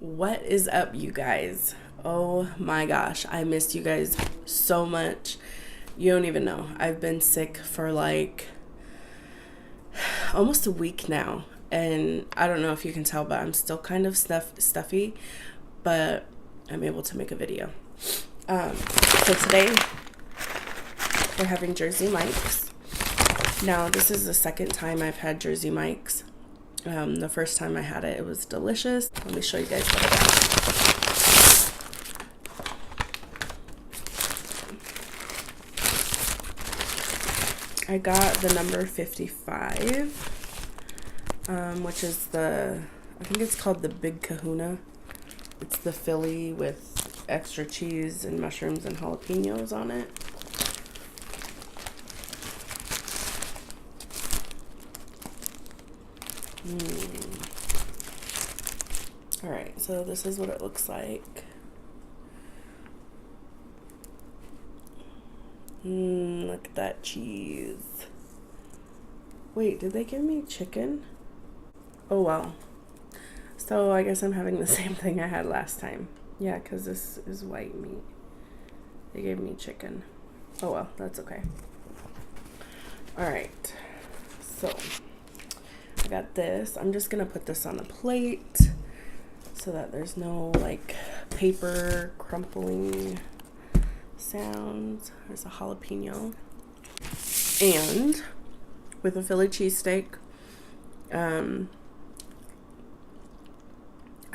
What is up, you guys? Oh my gosh, I missed you guys so much. You don't even know. I've been sick for like almost a week now, and I don't know if you can tell, but I'm still kind of stuffy, but I'm able to make a video. So today we're having Jersey Mike's. Now, this is the second time I've had Jersey Mike's. The first time I had it, it was delicious. Let me show you guys what I got. I got the number 55, which is I think it's called the Big Kahuna. It's the Philly with extra cheese and mushrooms and jalapenos on it. Alright, so this is what it looks like. Look at that cheese. Wait, did they give me chicken? Oh well. So I guess I'm having the same thing I had last time. Yeah, because this is white meat. They gave me chicken. Oh well, that's okay. Alright, so I got this. I'm just gonna put this on a plate so that there's no like paper crumpling sounds. There's a jalapeno. And with a Philly cheesesteak, I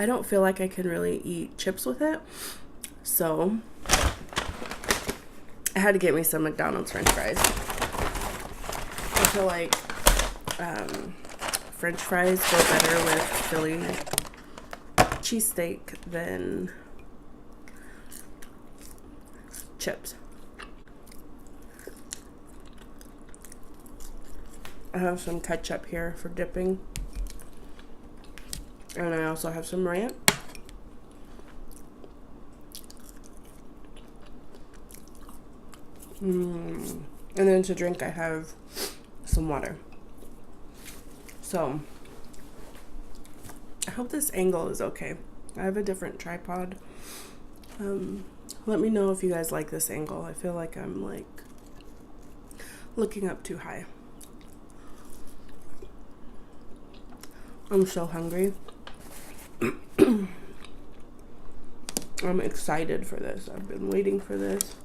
don't feel like I can really eat chips with it. So I had to get me some McDonald's French fries. I feel like French fries go better with Philly cheesesteak than chips. I have some ketchup here for dipping. And I also have some ranch. And then to drink, I have some water. So, I hope this angle is okay. I have a different tripod. Let me know if you guys like this angle. I feel like I'm like looking up too high. I'm so hungry. I'm excited for this. I've been waiting for this.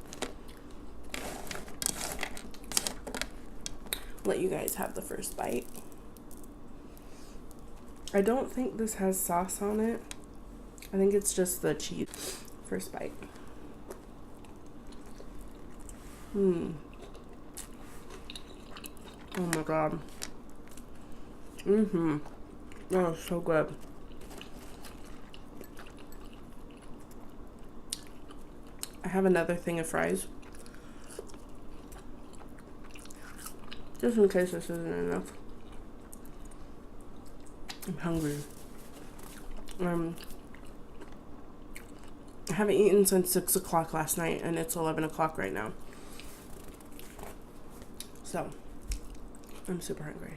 Let you guys have the first bite. I don't think this has sauce on it. I think it's just the cheese. First bite. Oh my god. Oh, so good. I have another thing of fries. Just in case this isn't enough. I'm hungry. I haven't eaten since 6 o'clock last night, and it's 11 o'clock right now. So, I'm super hungry.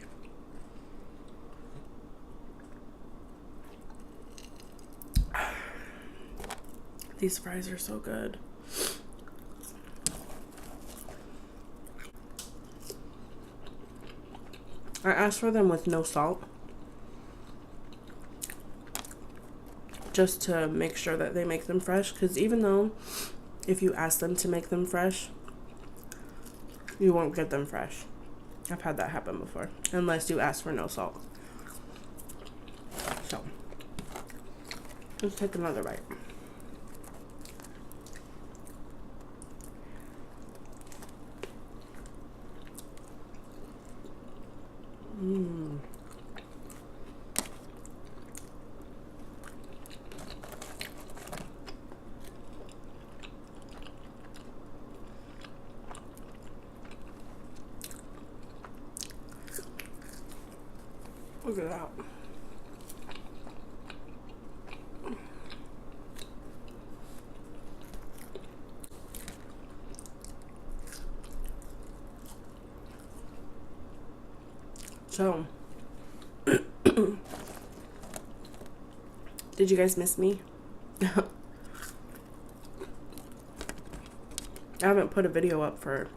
These fries are so good. I asked for them with no salt, just to make sure that they make them fresh, because even though if you ask them to make them fresh, you won't get them fresh. I've had that happen before, unless you ask for no salt. So, let's take another bite. Look at that. So, did Did you guys miss me? I haven't put a video up for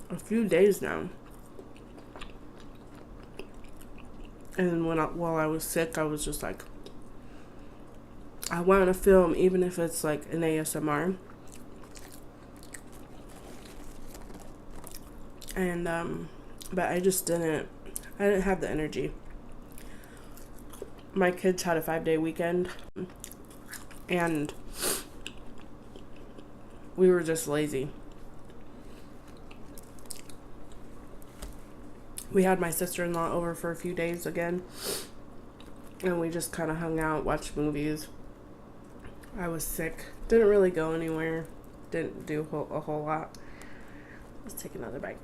a few days now. And while I was sick, I was just like, I want to film, even if it's like an ASMR. And but I didn't have the energy. My kids had a 5-day weekend, and we were just lazy. We had my sister-in-law over for a few days again, and we just kind of hung out, watched movies. I was sick. Didn't really go anywhere. Didn't do a whole lot. Let's take another bite.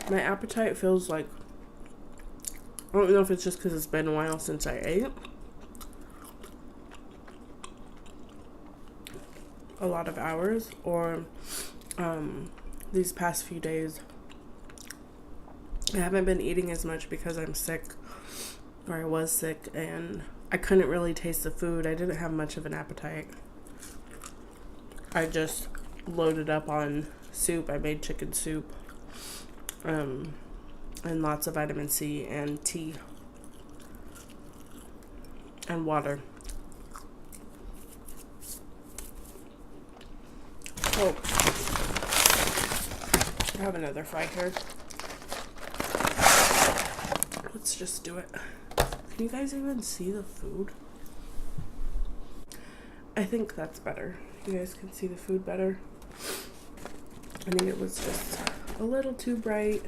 My appetite feels like, I don't know if it's just because it's been a while since I ate. A lot of hours, or these past few days I haven't been eating as much because I'm sick, or I was sick, and I couldn't really taste the food. I didn't have much of an appetite. I just loaded up on soup. I made chicken soup, and lots of vitamin C and tea and water. Oh, I have another fry here. Let's just do it. Can you guys even see the food? I think that's better. You guys can see the food better. I think it was just a little too bright,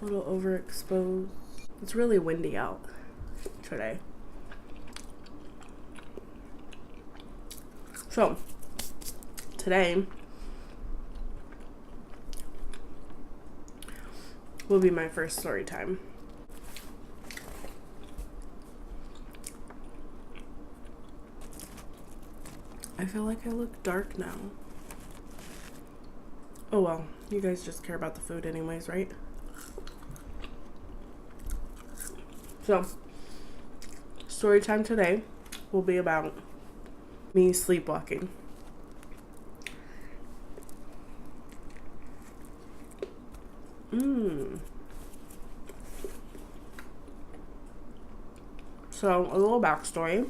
a little overexposed. It's really windy out today. So, today will be my first story time. I feel like I look dark now. Oh well, you guys just care about the food anyways, right? So, story time today will be about me sleepwalking. So, a little backstory.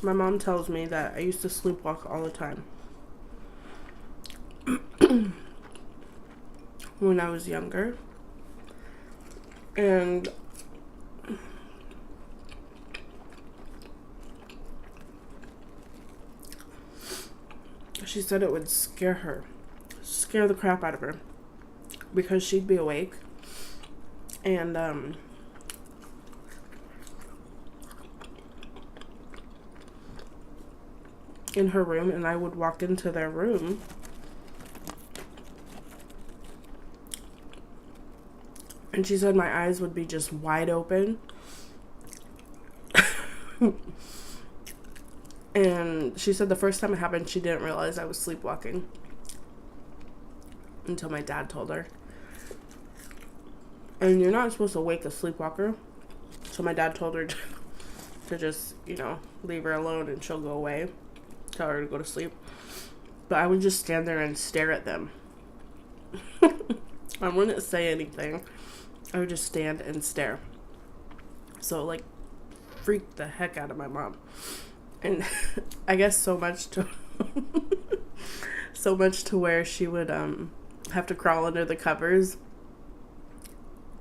My mom tells me that I used to sleepwalk all the time when I was younger. And she said it would scare the crap out of her, because she'd be awake and in her room, and I would walk into their room and she said my eyes would be just wide open. And she said the first time it happened, she didn't realize I was sleepwalking until my dad told her. And you're not supposed to wake a sleepwalker. So my dad told her to just, leave her alone and she'll go away. Tell her to go to sleep. But I would just stand there and stare at them. I wouldn't say anything. I would just stand and stare. So it freaked the heck out of my mom. And I guess so much to where she would have to crawl under the covers.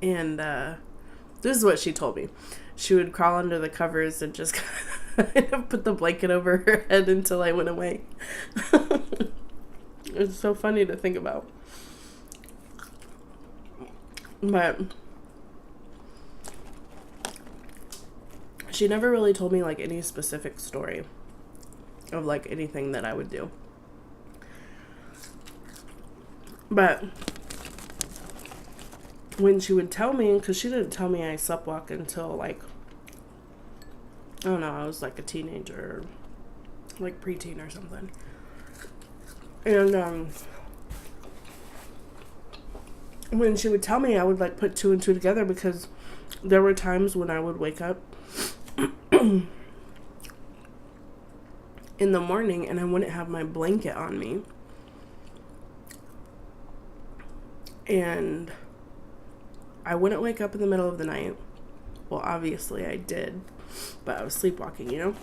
And this is what she told me. She would crawl under the covers and just kind of put the blanket over her head until I went away. It's so funny to think about. But she never really told me like any specific story of like anything that I would do. But when she would tell me, because she didn't tell me I sleepwalk until like, I don't know, I was like a teenager, like preteen or something. And when she would tell me, I would like put two and two together, because there were times when I would wake up in the morning and I wouldn't have my blanket on me. And I wouldn't wake up in the middle of the night. Well, obviously I did, but I was sleepwalking, you know?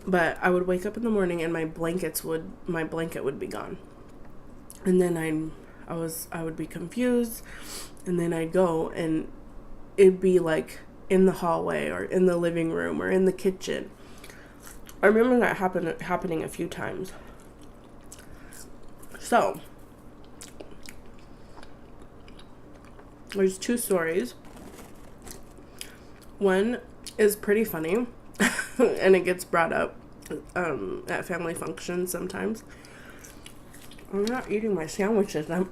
But I would wake up in the morning and my blanket would be gone. And then I would be confused, and then I'd go and it'd be like in the hallway or in the living room or in the kitchen. I remember that happening a few times. So there's two stories. One is pretty funny and it gets brought up at family functions sometimes. I'm not eating my sandwiches. I'm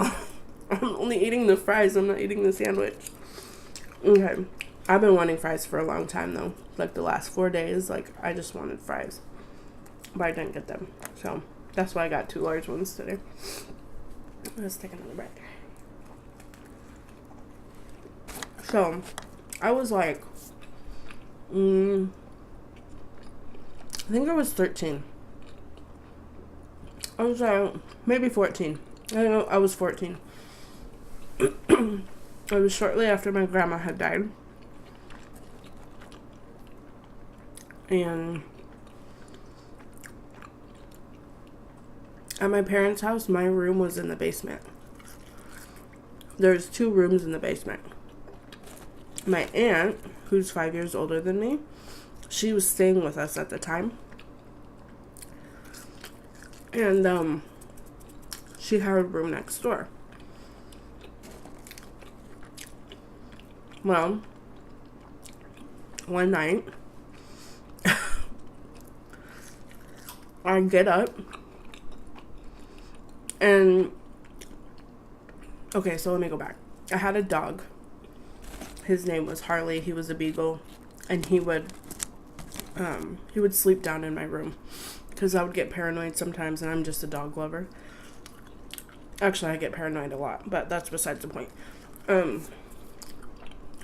only eating the fries. I'm not eating the sandwich. Okay. I've been wanting fries for a long time though. Like the last 4 days, like I just wanted fries. But I didn't get them. So that's why I got 2 large ones today. Let's take another break. So I was like, I think I was 13. I was maybe 14. I don't know, I was 14. It was shortly after my grandma had died. And at my parents' house, my room was in the basement. There's 2 rooms in the basement. My aunt, who's 5 years older than me, she was staying with us at the time. And she had a room next door. Well, one night, I get up and, okay, so let me go back. I had a dog. His name was Harley. He was a beagle, and he would sleep down in my room because I would get paranoid sometimes, and I'm just a dog lover. Actually, I get paranoid a lot, but that's besides the point.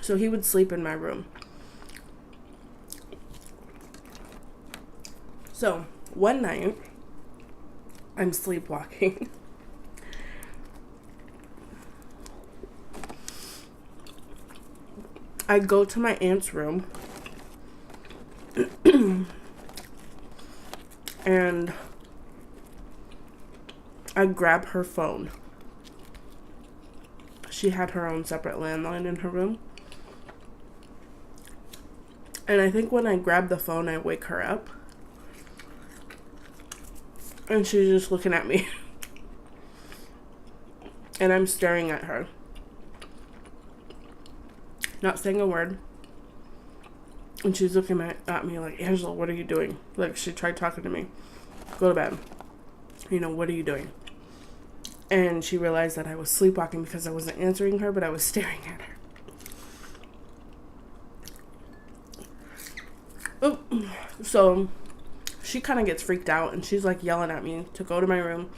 So he would sleep in my room. So one night, I'm sleepwalking. I go to my aunt's room and I grab her phone. She had her own separate landline in her room. And I think when I grab the phone, I wake her up. And she's just looking at me. And I'm staring at her. Not saying a word. And she's looking at me like, Angela, what are you doing? Like, she tried talking to me. Go to bed. You know, what are you doing? And she realized that I was sleepwalking because I wasn't answering her, but I was staring at her. Oh, so she kind of gets freaked out and she's like yelling at me to go to my room.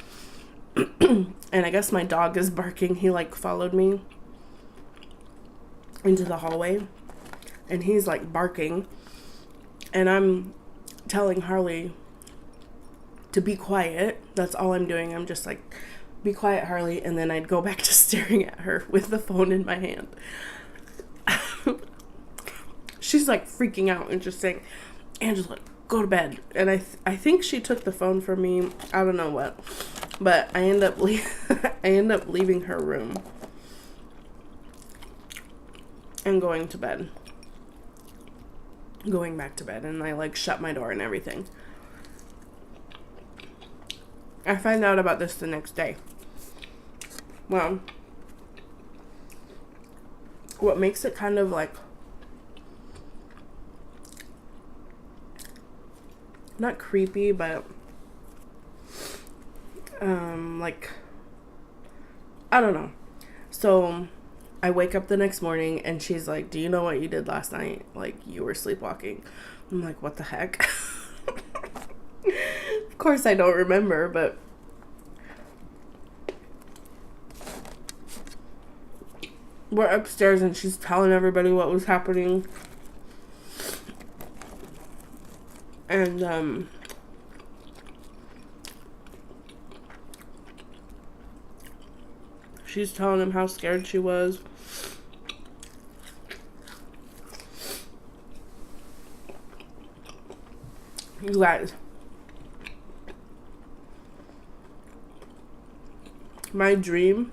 And I guess my dog is barking. He like followed me into the hallway and he's like barking, and I'm telling Harley to be quiet. That's all I'm doing. I'm just like, be quiet, Harley. And then I'd go back to staring at her with the phone in my hand. She's like freaking out and just saying, Angela, go to bed. And I think she took the phone from me. I don't know what, but I end up leaving her room and going back to bed, and I like shut my door and everything. I find out about this the next day. Well, what makes it kind of like, not creepy, but like, I don't know. So I wake up the next morning and she's like, do you know what you did last night? Like, you were sleepwalking. I'm like, what the heck? Of course I don't remember, but we're upstairs and she's telling everybody what was happening. And she's telling him how scared she was. You guys, my dream,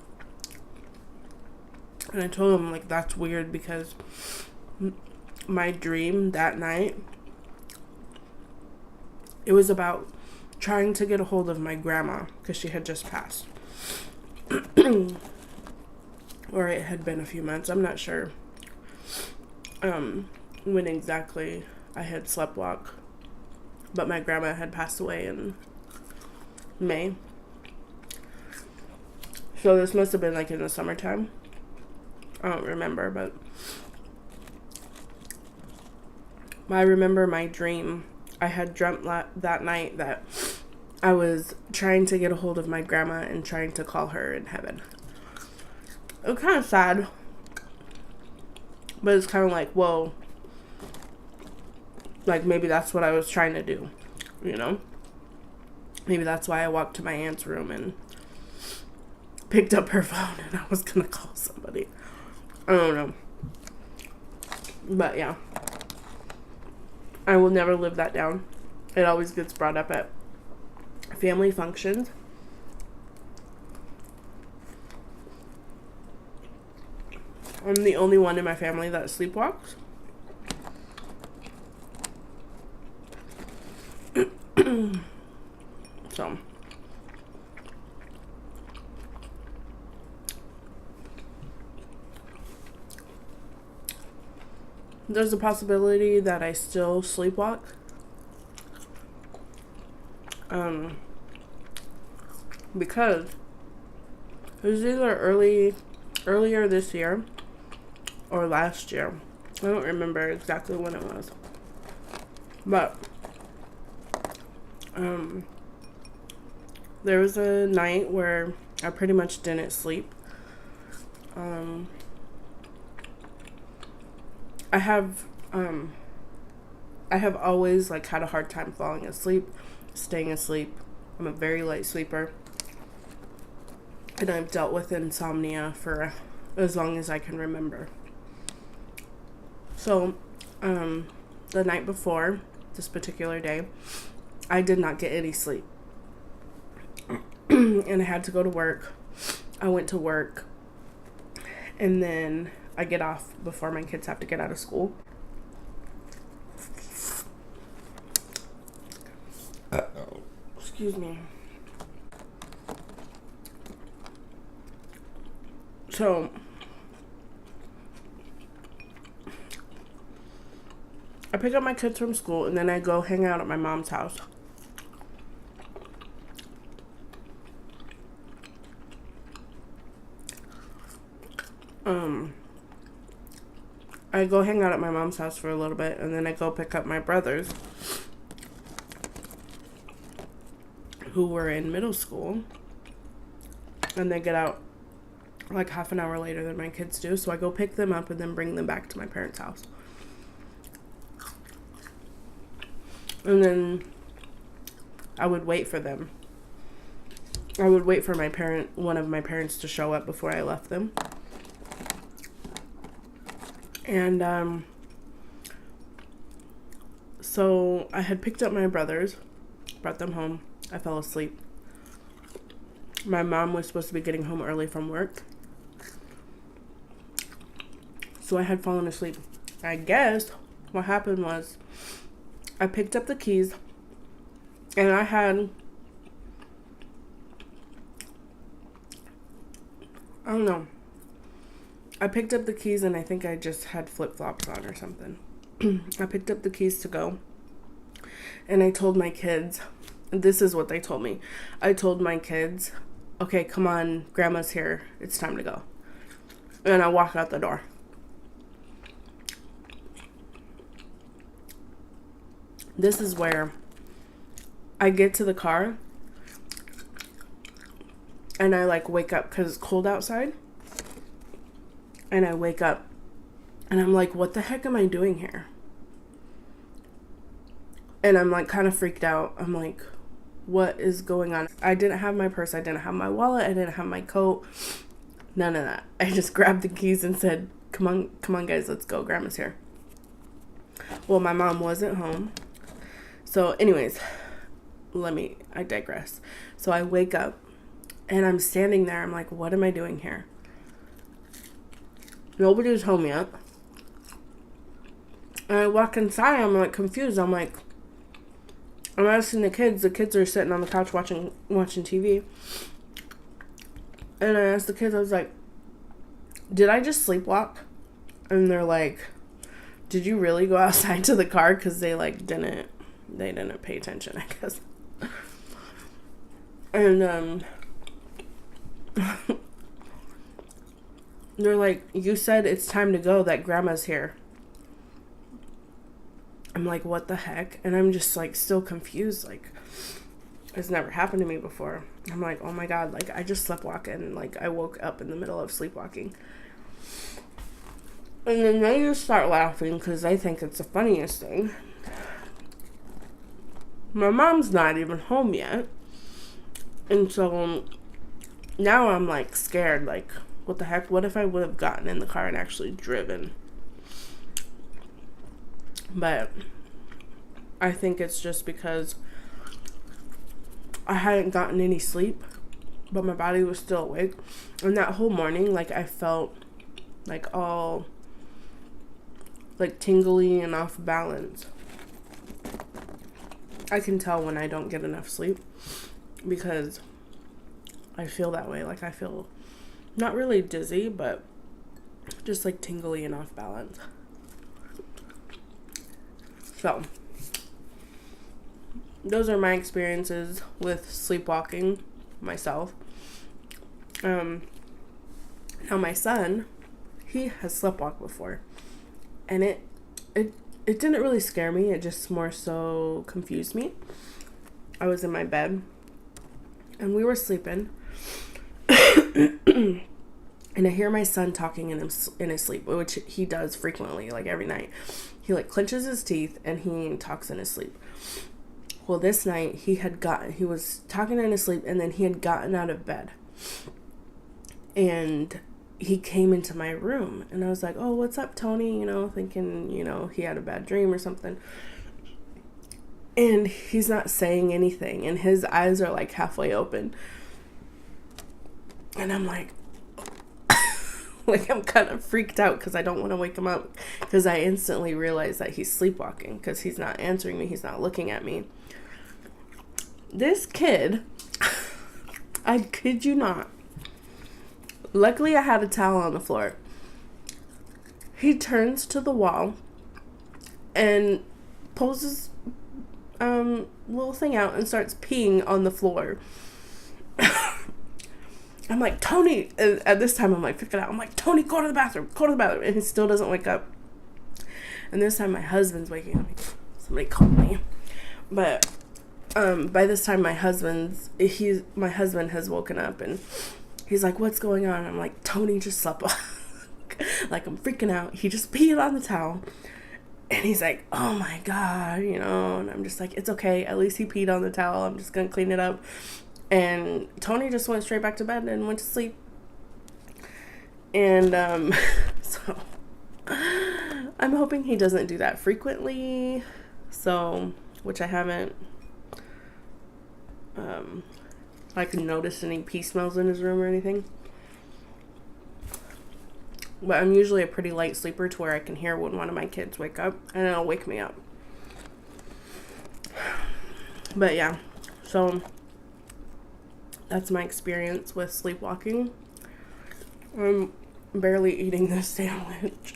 and I told him, like, that's weird because my dream that night, it was about trying to get a hold of my grandma because she had just passed. Or it had been a few months, I'm not sure when exactly I had sleptwalk, but my grandma had passed away in May. So this must have been like in the summertime. I don't remember, but I remember my dream. I had dreamt that night that I was trying to get a hold of my grandma and trying to call her in heaven. It was kind of sad, but it's kind of like, whoa, like maybe that's what I was trying to do, you know? Maybe that's why I walked to my aunt's room and picked up her phone and I was gonna call somebody. I don't know. But yeah, I will never live that down. It always gets brought up at family functions. I'm the only one in my family that sleepwalks. So there's a possibility that I still sleepwalk. Because it was either earlier this year or last year. I don't remember exactly when it was. But there was a night where I pretty much didn't sleep. I have always like had a hard time falling asleep, staying asleep. I'm a very light sleeper. And I've dealt with insomnia for as long as I can remember. So, the night before this particular day, I did not get any sleep. And I had to go to work. I went to work. And then I get off before my kids have to get out of school. Excuse me. So I pick up my kids from school and then I go hang out at my mom's house. I go hang out at my mom's house for a little bit and then I go pick up my brothers who were in middle school, and they get out like half an hour later than my kids do. So I go pick them up and then bring them back to my parents' house. And then I would wait for them. I would wait for one of my parents to show up before I left them. And so I had picked up my brothers, brought them home. I fell asleep. My mom was supposed to be getting home early from work, so I had fallen asleep. I guess what happened was I picked up the keys and I had, I don't know, I picked up the keys and I think I just had flip-flops on or something. I picked up the keys to go. And I told my kids, this is what they told me. I told my kids, okay, come on, Grandma's here. It's time to go. And I walk out the door. This is where I get to the car and I like wake up because it's cold outside. And I wake up and I'm like, what the heck am I doing here? And I'm like kind of freaked out. I'm like, what is going on? I didn't have my purse. I didn't have my wallet. I didn't have my coat. None of that. I just grabbed the keys and said, come on guys, let's go. Grandma's here. Well, my mom wasn't home. So anyways, I digress. So I wake up and I'm standing there. I'm like, what am I doing here? Nobody's home yet. And I walk inside. I'm like confused. I'm asking the kids. The kids are sitting on the couch watching TV. And I asked the kids, I was like, did I just sleepwalk? And they're like, did you really go outside to the car? Because they didn't pay attention, I guess. And they're like, you said it's time to go, that Grandma's here. I'm like, what the heck? And I'm just like still confused. Like, it's never happened to me before. I'm like, oh my God, like I just sleepwalked and like I woke up in the middle of sleepwalking. And then they just start laughing because they think it's the funniest thing. My mom's not even home yet. And so now I'm like scared, like, what the heck? What if I would have gotten in the car and actually driven? But I think it's just because I hadn't gotten any sleep, but my body was still awake. And that whole morning, like, I felt like all like tingly and off balance. I can tell when I don't get enough sleep because I feel that way. Like, I feel not really dizzy, but just like tingly and off balance. So those are my experiences with sleepwalking myself. Now my son, he has sleepwalked before, and it didn't really scare me. It just more so confused me. I was in my bed and we were sleeping and I hear my son talking in his sleep, which he does frequently, like every night. He like clenches his teeth and he talks in his sleep. Well, this night he was talking in his sleep, and then he had gotten out of bed and he came into my room, and I was like, oh, what's up, Tony? Thinking, he had a bad dream or something. And he's not saying anything, and his eyes are like halfway open. And I'm like, like, I'm kind of freaked out because I don't want to wake him up, because I instantly realize that he's sleepwalking because he's not answering me. He's not looking at me. This kid, I kid you not, luckily I had a towel on the floor. He turns to the wall and pulls his little thing out and starts peeing on the floor. I'm like, Tony, at this time I'm like, pick it out. I'm like, Tony, go to the bathroom. And he still doesn't wake up. And this time my husband's waking up. Somebody called me. But by this time my husband has woken up, and he's like, what's going on? I'm like, Tony just slept. Like, I'm freaking out. He just peed on the towel. And he's like, oh my God, and I'm just like, it's okay. At least he peed on the towel. I'm just going to clean it up. And Tony just went straight back to bed and went to sleep. And so I'm hoping he doesn't do that frequently. So, which I haven't like noticed any pee smells in his room or anything. But I'm usually a pretty light sleeper to where I can hear when one of my kids wake up, and it'll wake me up. But yeah, so that's my experience with sleepwalking. barely eating this sandwich.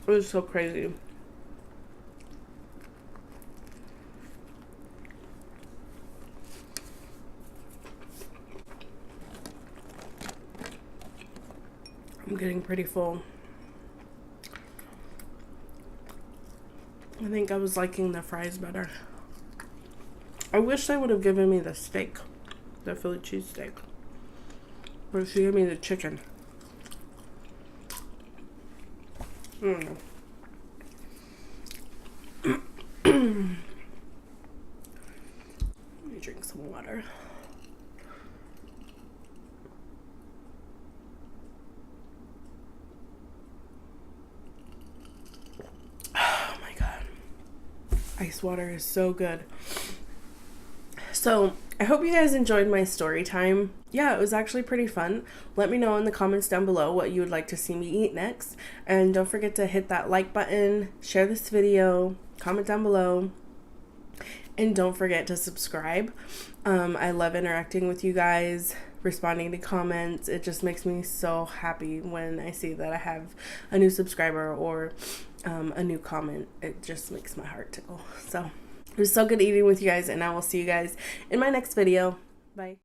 It was so crazy. I'm getting pretty full. I think I was liking the fries better. I wish they would have given me the steak, the Philly cheesesteak. But she gave me the chicken. Let me drink some water. Oh my god. Ice water is so good. So, I hope you guys enjoyed my story time. Yeah, it was actually pretty fun. Let me know in the comments down below what you would like to see me eat next. And don't forget to hit that like button, share this video, comment down below, and don't forget to subscribe. I love interacting with you guys, responding to comments. It just makes me so happy when I see that I have a new subscriber or a new comment. It just makes my heart tickle. So, it was so good eating with you guys, and I will see you guys in my next video. Bye.